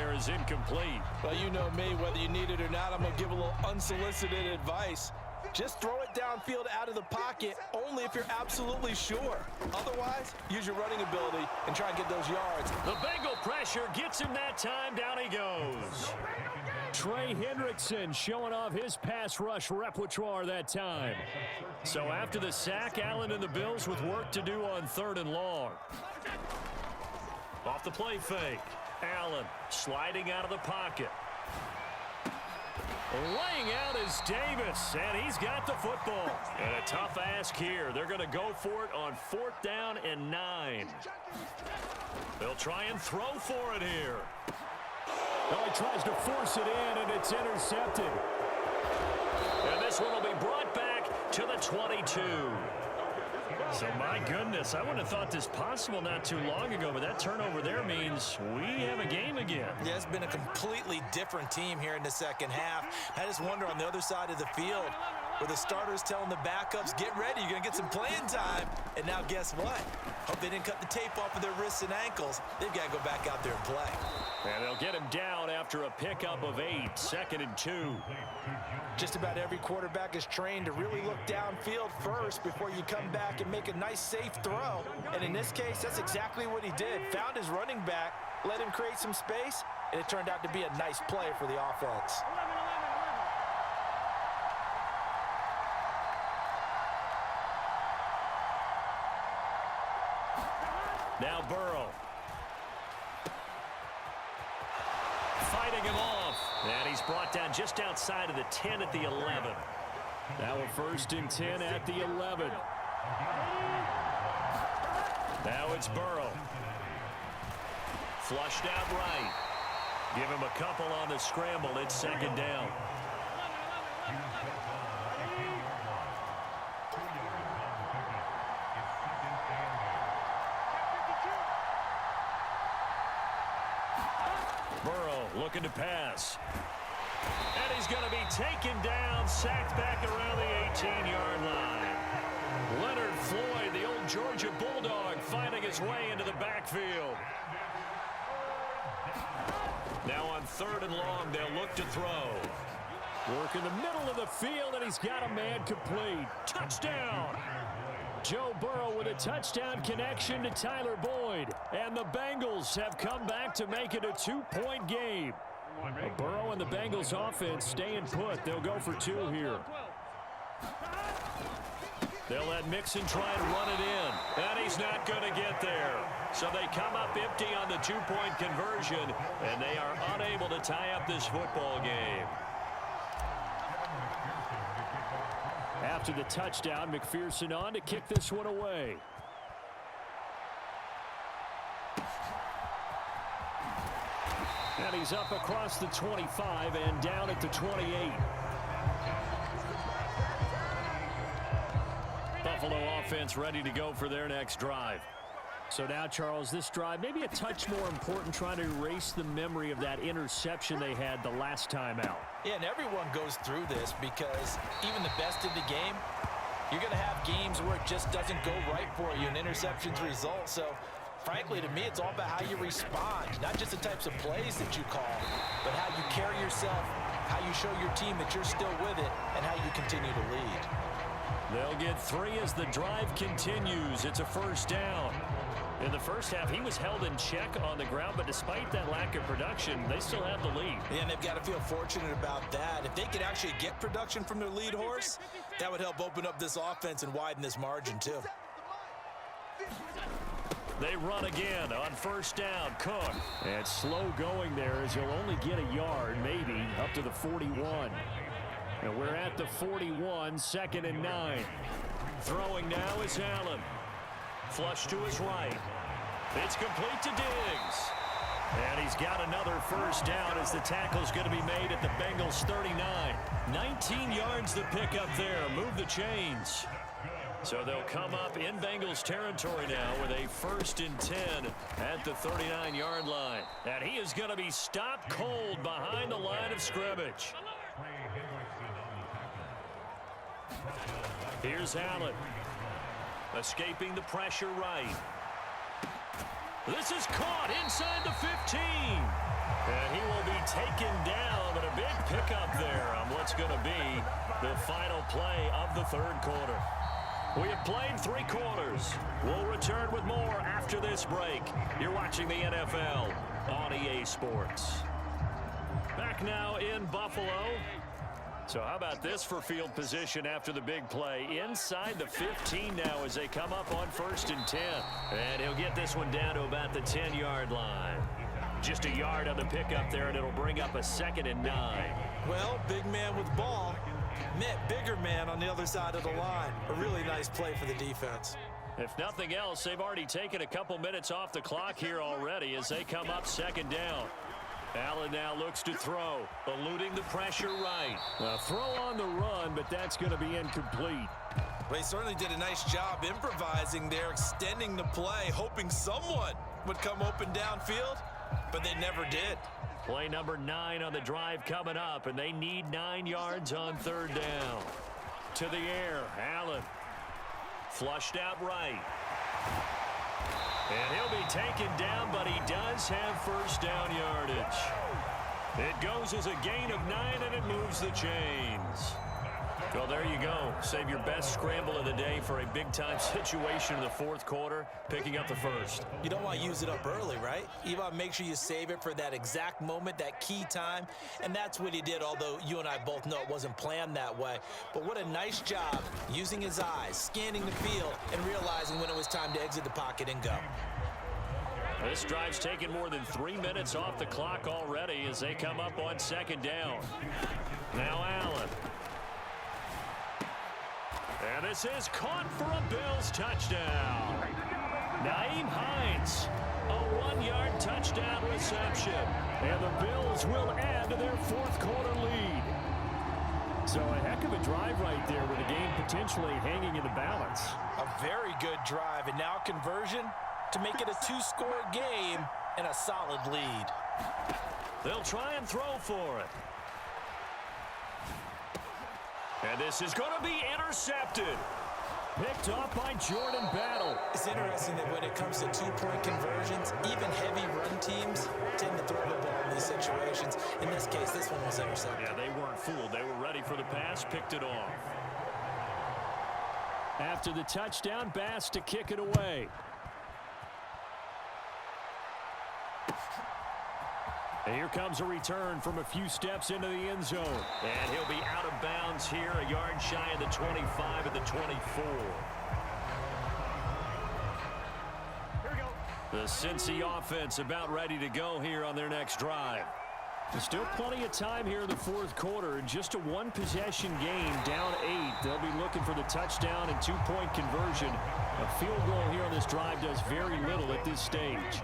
there is incomplete. Well, you know me, whether you need it or not, I'm going to give a little unsolicited advice. Just throw it downfield out of the pocket only if you're absolutely sure. Otherwise, use your running ability and try and get those yards. The Bengal pressure gets him that time. Down he goes. Trey Hendrickson showing off his pass rush repertoire that time. So after the sack, Allen and the Bills with work to do on 3rd and long. Off the play fake. Allen sliding out of the pocket. Laying out is Davis, and he's got the football. And a tough ask here. They're going to go for it on 4th down and 9. They'll try and throw for it here. Oh, he tries to force it in, and it's intercepted. And this one will be brought back to the 22. So, my goodness, I wouldn't have thought this possible not too long ago, but that turnover there means we have a game again. Yeah, it's been a completely different team here in the second half. I just wonder on the other side of the field where the starters telling the backups, get ready, you're going to get some playing time. And now guess what? Hope they didn't cut the tape off of their wrists and ankles. They've got to go back out there and play. And they'll get him down after a pickup of 8, 2nd and 2. Just about every quarterback is trained to really look downfield first before you come back and make a nice, safe throw. And in this case, that's exactly what he did. Found his running back, let him create some space, and it turned out to be a nice play for the offense. Now Burrow. Fighting him off. And he's brought down just outside of the 10 at the 11. Now a 1st and 10 at the 11. Now it's Burrow. Flushed out right. Give him a couple on the scramble. It's 2nd down. Burrow looking to pass. And he's going to be taken down, sacked back around the 18-yard line. Leonard Floyd, the old Georgia Bulldog, finding his way into the backfield. Now on 3rd and long, they'll look to throw. Work in the middle of the field, and he's got a man complete. Touchdown! Joe Burrow with a touchdown connection to Tyler Boyd. And the Bengals have come back to make it a 2-point game. Burrow and the Bengals offense staying put. They'll go for 2 here. They'll let Mixon try and run it in. And he's not going to get there. So they come up empty on the 2-point conversion. And they are unable to tie up this football game. After the touchdown, McPherson on to kick this one away. And he's up across the 25 and down at the 28. Buffalo offense ready to go for their next drive. So now, Charles, this drive maybe a touch more important, trying to erase the memory of that interception they had the last time out. Yeah, and everyone goes through this because even the best in the game, you're going to have games where it just doesn't go right for you, and interceptions result. So, frankly, to me, it's all about how you respond, not just the types of plays that you call, but how you carry yourself, how you show your team that you're still with it, and how you continue to lead. They'll get 3 as the drive continues. It's a 1st down. In the first half, he was held in check on the ground, but despite that lack of production, they still have the lead. Yeah, and they've got to feel fortunate about that. If they could actually get production from their lead horse, that would help open up this offense and widen this margin, too. They run again on 1st down. Cook. And slow going there as he'll only get a yard, maybe, up to the 41. And we're at the 41, 2nd and 9. Throwing now is Allen. Flush to his right. It's complete to Diggs. And he's got another 1st down as the tackle's going to be made at the Bengals 39. 19 yards to pick up there. Move the chains. So they'll come up in Bengals territory now with a 1st and 10 at the 39-yard line. And he is going to be stopped cold behind the line of scrimmage. Here's Allen. Escaping the pressure right. This is caught inside the 15. And pickup there on what's going to be the final play of the third quarter. We have played 3 quarters. We'll return with more after this break. You're watching the NFL on EA Sports. Back now in Buffalo. So how about this for field position after the big play? Inside the 15 now as they come up on 1st and 10. And he'll get this one down to about the 10-yard line. Just a yard on the pickup there, and it'll bring up a 2nd and 9. Well, big man with ball met bigger man on the other side of the line. A really nice play for the defense. If nothing else, they've already taken a couple minutes off the clock here already as they come up 2nd down. Allen now looks to throw, eluding the pressure right. A throw on the run, but that's going to be incomplete. Well, he certainly did a nice job improvising there, extending the play, hoping someone would come open downfield, but they never did. Play number 9 on the drive coming up, and they need 9 yards on 3rd down. To the air, Allen. Flushed out right. And he'll be taken down, but he does have 1st down yardage. It goes as a gain of 9, and it moves the chains. Well, there you go. Save your best scramble of the day for a big-time situation in the 4th quarter, picking up the 1st. You don't want to use it up early, right? You want to make sure you save it for that exact moment, that key time, and that's what he did, although you and I both know it wasn't planned that way. But what a nice job using his eyes, scanning the field, and realizing when it was time to exit the pocket and go. This drive's taken more than 3 minutes off the clock already as they come up on 2nd down. Now Allen. And this is caught for a Bills touchdown. Nyheim Hines, a 1-yard touchdown reception. And the Bills will add to their 4th quarter lead. So a heck of a drive right there with the game potentially hanging in the balance. A very good drive, and now conversion to make it a 2-score game and a solid lead. They'll try and throw for it. And this is going to be intercepted. Picked off by Jordan Battle. It's interesting that when it comes to 2-point conversions, even heavy run teams tend to throw the ball in these situations. In this case, this one was intercepted. Yeah, they weren't fooled. They were ready for the pass, picked it off. After the touchdown, Bass to kick it away. And here comes a return from a few steps into the end zone. And he'll be out of bounds here, a yard shy of the 25 at the 24. Here we go. The Cincy offense about ready to go here on their next drive. There's still plenty of time here in the 4th quarter. Just a 1-possession game, down 8. They'll be looking for the touchdown and 2-point conversion. A field goal here on this drive does very little at this stage.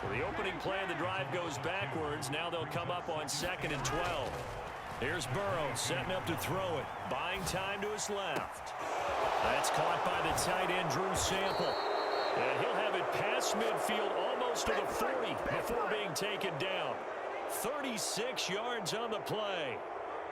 So the opening play of the drive goes backwards. Now they'll come up on 2nd and 12. Here's Burrow setting up to throw it. Buying time to his left. That's caught by the tight end, Drew Sample. And he'll have it past midfield almost to the 40 before being taken down. 36 yards on the play.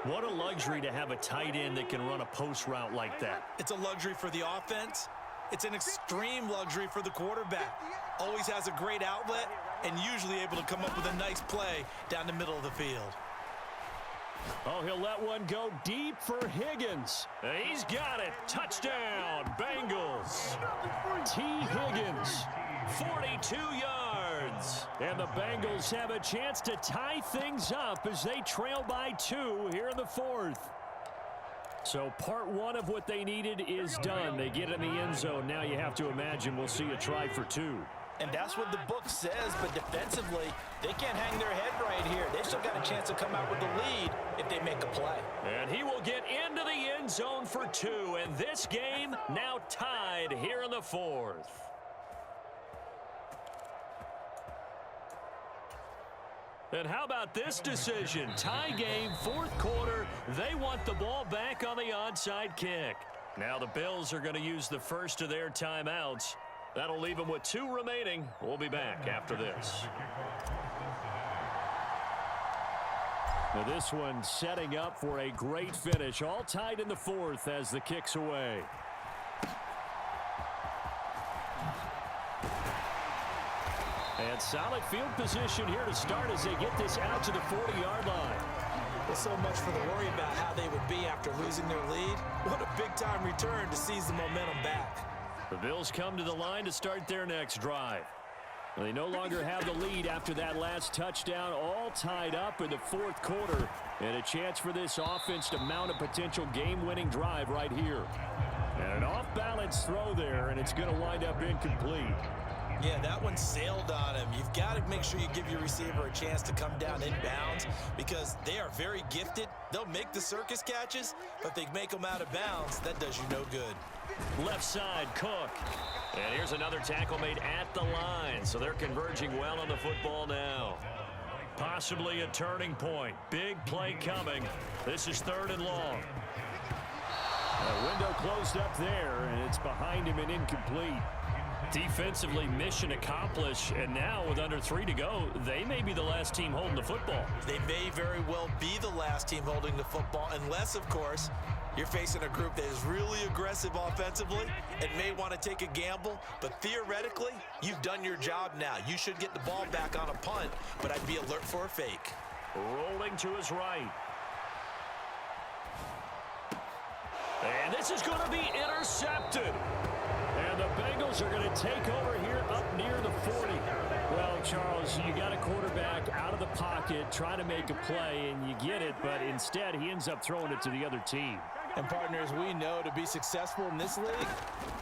What a luxury to have a tight end that can run a post route like that. It's a luxury for the offense. It's an extreme luxury for the quarterback. Always has a great outlet and usually able to come up with a nice play down the middle of the field. Oh, he'll let one go deep for Higgins. He's got it. Touchdown, Bengals. T. Higgins, 42 yards. And the Bengals have a chance to tie things up as they trail by 2 here in the 4th. So part 1 of what they needed is done. They get in the end zone. Now you have to imagine we'll see a try for 2. And that's what the book says, but defensively, they can't hang their head right here. They've still got a chance to come out with the lead if they make a play. And he will get into the end zone for 2. And this game now tied here in the 4th. And how about this decision? Tie game, 4th quarter. They want the ball back on the onside kick. Now the Bills are going to use the first of their timeouts. That'll leave them with 2 remaining. We'll be back after this. Now this one setting up for a great finish. All tied in the 4th as the kick's away. And solid field position here to start as they get this out to the 40-yard line. Well, so much for the worry about how they would be after losing their lead. What a big-time return to seize the momentum back. The Bills come to the line to start their next drive. They no longer have the lead after that last touchdown, all tied up in the fourth quarter, and a chance for this offense to mount a potential game-winning drive right here. And an off-balance throw there, and it's going to wind up incomplete. Yeah, that one sailed on him. You've got to make sure you give your receiver a chance to come down inbounds because they are very gifted. They'll make the circus catches, but if they make them out of bounds, that does you no good. Left side, Cook. And here's another tackle made at the line, so they're converging well on the football now. Possibly a turning point. Big play coming. This is 3rd and long. A window closed up there, and it's behind him and incomplete. Defensively, mission accomplished, and now with under 3 to go, they may be the last team holding the football. They may very well be the last team holding the football, unless, of course, you're facing a group that is really aggressive offensively and may want to take a gamble, but theoretically, you've done your job now. You should get the ball back on a punt, but I'd be alert for a fake. Rolling to his right. And this is going to be intercepted. And the Bengals are going to take over here up near the 40. Well, Charles, you got a quarterback out of the pocket trying to make a play, and you get it, but instead he ends up throwing it to the other team. And partners, we know to be successful in this league,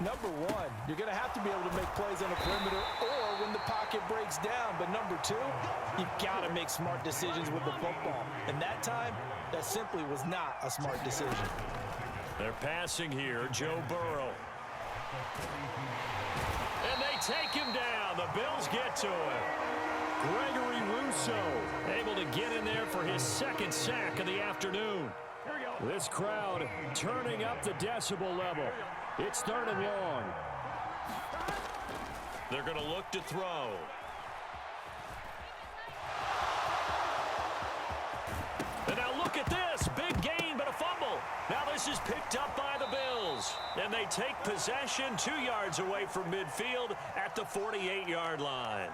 number one, you're going to have to be able to make plays on the perimeter or when the pocket breaks down. But number two, you've got to make smart decisions with the football. And that time, that simply was not a smart decision. They're passing here, Joe Burrow. And they take him down. The Bills get to him. Gregory Rousseau able to get in there for his 2nd sack of the afternoon. This crowd turning up the decibel level. It's 3rd and long. They're going to look to throw. And now look at this. Big gain, but a fumble. Now this is picked up by the Bills. And they take possession 2 yards away from midfield at the 48-yard line.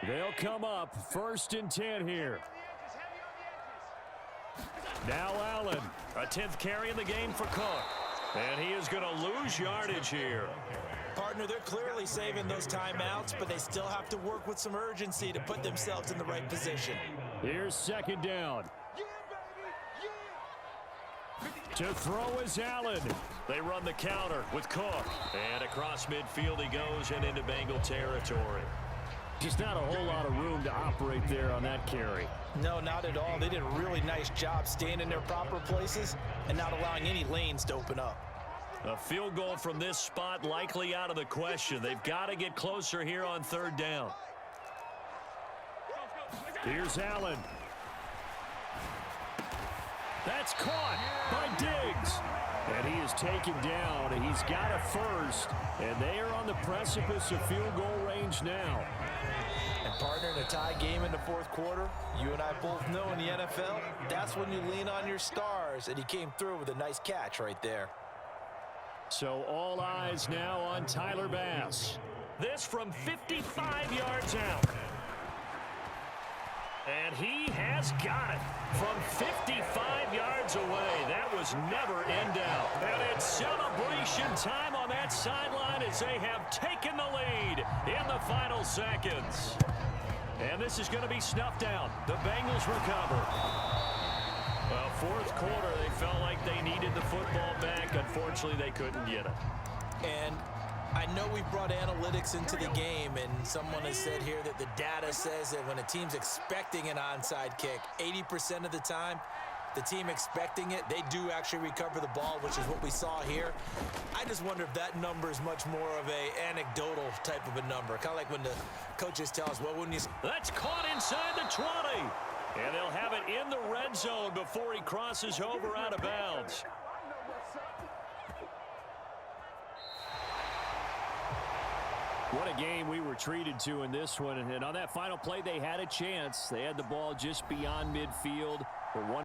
They'll come up 1st and 10 here. Now Allen, a 10th carry in the game for Cook. And he is going to lose yardage here. Partner, they're clearly saving those timeouts, but they still have to work with some urgency to put themselves in the right position. Here's 2nd down. To throw is Allen. They run the counter with Cook. And across midfield he goes and into Bengal territory. Just not a whole lot of room to operate there on that carry. No, not at all. They did a really nice job staying in their proper places and not allowing any lanes to open up. A field goal from this spot likely out of the question. They've got to get closer here on 3rd down. Here's Allen. That's caught by Diggs. And he is taken down. He's got a 1st. And they are on the precipice of field goal range now. And partner, in a tie game in the 4th quarter, you and I both know in the NFL, that's when you lean on your stars. And he came through with a nice catch right there. So all eyes now on Tyler Bass. This from 55 yards out. And he has got it from 55 yards away. That was never in doubt. And it's celebration time on that sideline as they have taken the lead in the final seconds. And this is going to be snuffed out. The Bengals recover. Well, 4th quarter, they felt like they needed the football back. Unfortunately, they couldn't get it. And I know we brought analytics into the game, and someone has said here that the data says that when a team's expecting an onside kick, 80% of the time, the team expecting it, they do actually recover the ball, which is what we saw here. I just wonder if that number is much more of a anecdotal type of a number, kind of like when the coaches tell us, well, when you... That's caught inside the 20. And they'll have it in the red zone before he crosses over out of bounds. What a game we were treated to in this one. And on that final play, they had a chance. They had the ball just beyond midfield for one.